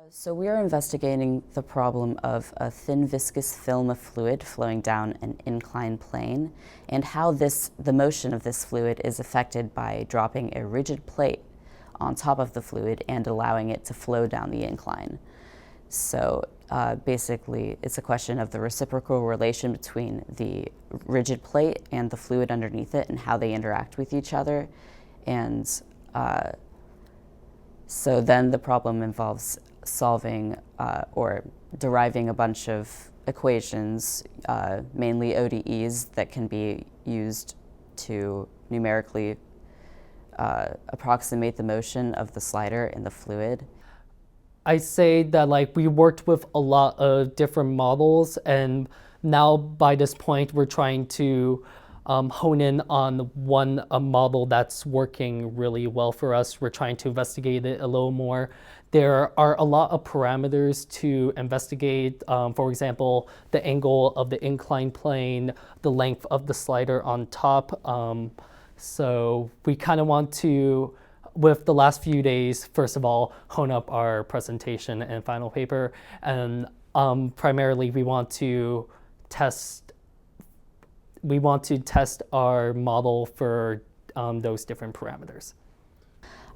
So we are investigating the problem of a thin viscous film of fluid flowing down an inclined plane and how the motion of this fluid is affected by dropping a rigid plate on top of the fluid and allowing it to flow down the incline. So basically, it's a question of the reciprocal relation between the rigid plate and the fluid underneath it and how they interact with each other. And so then the problem involves solving or deriving a bunch of equations, mainly ODEs, that can be used to numerically approximate the motion of the slider in the fluid. I say that we worked with a lot of different models, and now by this point we're trying to hone in on a model that's working really well for us. We're trying to investigate it a little more. There are a lot of parameters to investigate. For example, the angle of the inclined plane, the length of the slider on top. So we kind of want to, with the last few days, first of all, hone up our presentation and final paper. And primarily we want to test our model for those different parameters.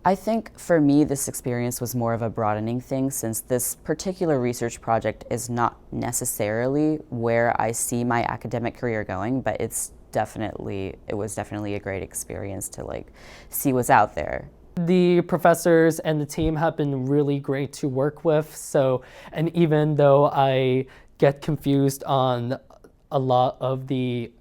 I think for me, this experience was more of a broadening thing, since this particular research project is not necessarily where I see my academic career going, but it was definitely a great experience to see what's out there. The professors and the team have been really great to work with. So, and even though I get confused on a lot of the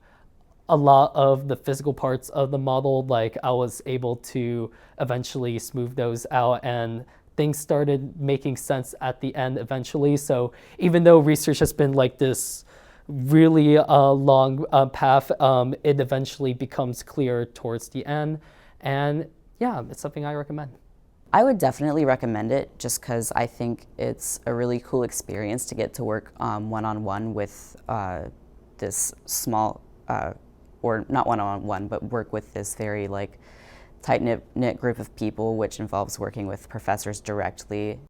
physical parts of the model, I was able to eventually smooth those out, and things started making sense at the end eventually. So even though research has been this really long path, it eventually becomes clear towards the end. And yeah, it's something I recommend. I would definitely recommend it, just because I think it's a really cool experience to get to work one-on-one with this small, or not one-on-one, but work with this very tight-knit group of people, which involves working with professors directly.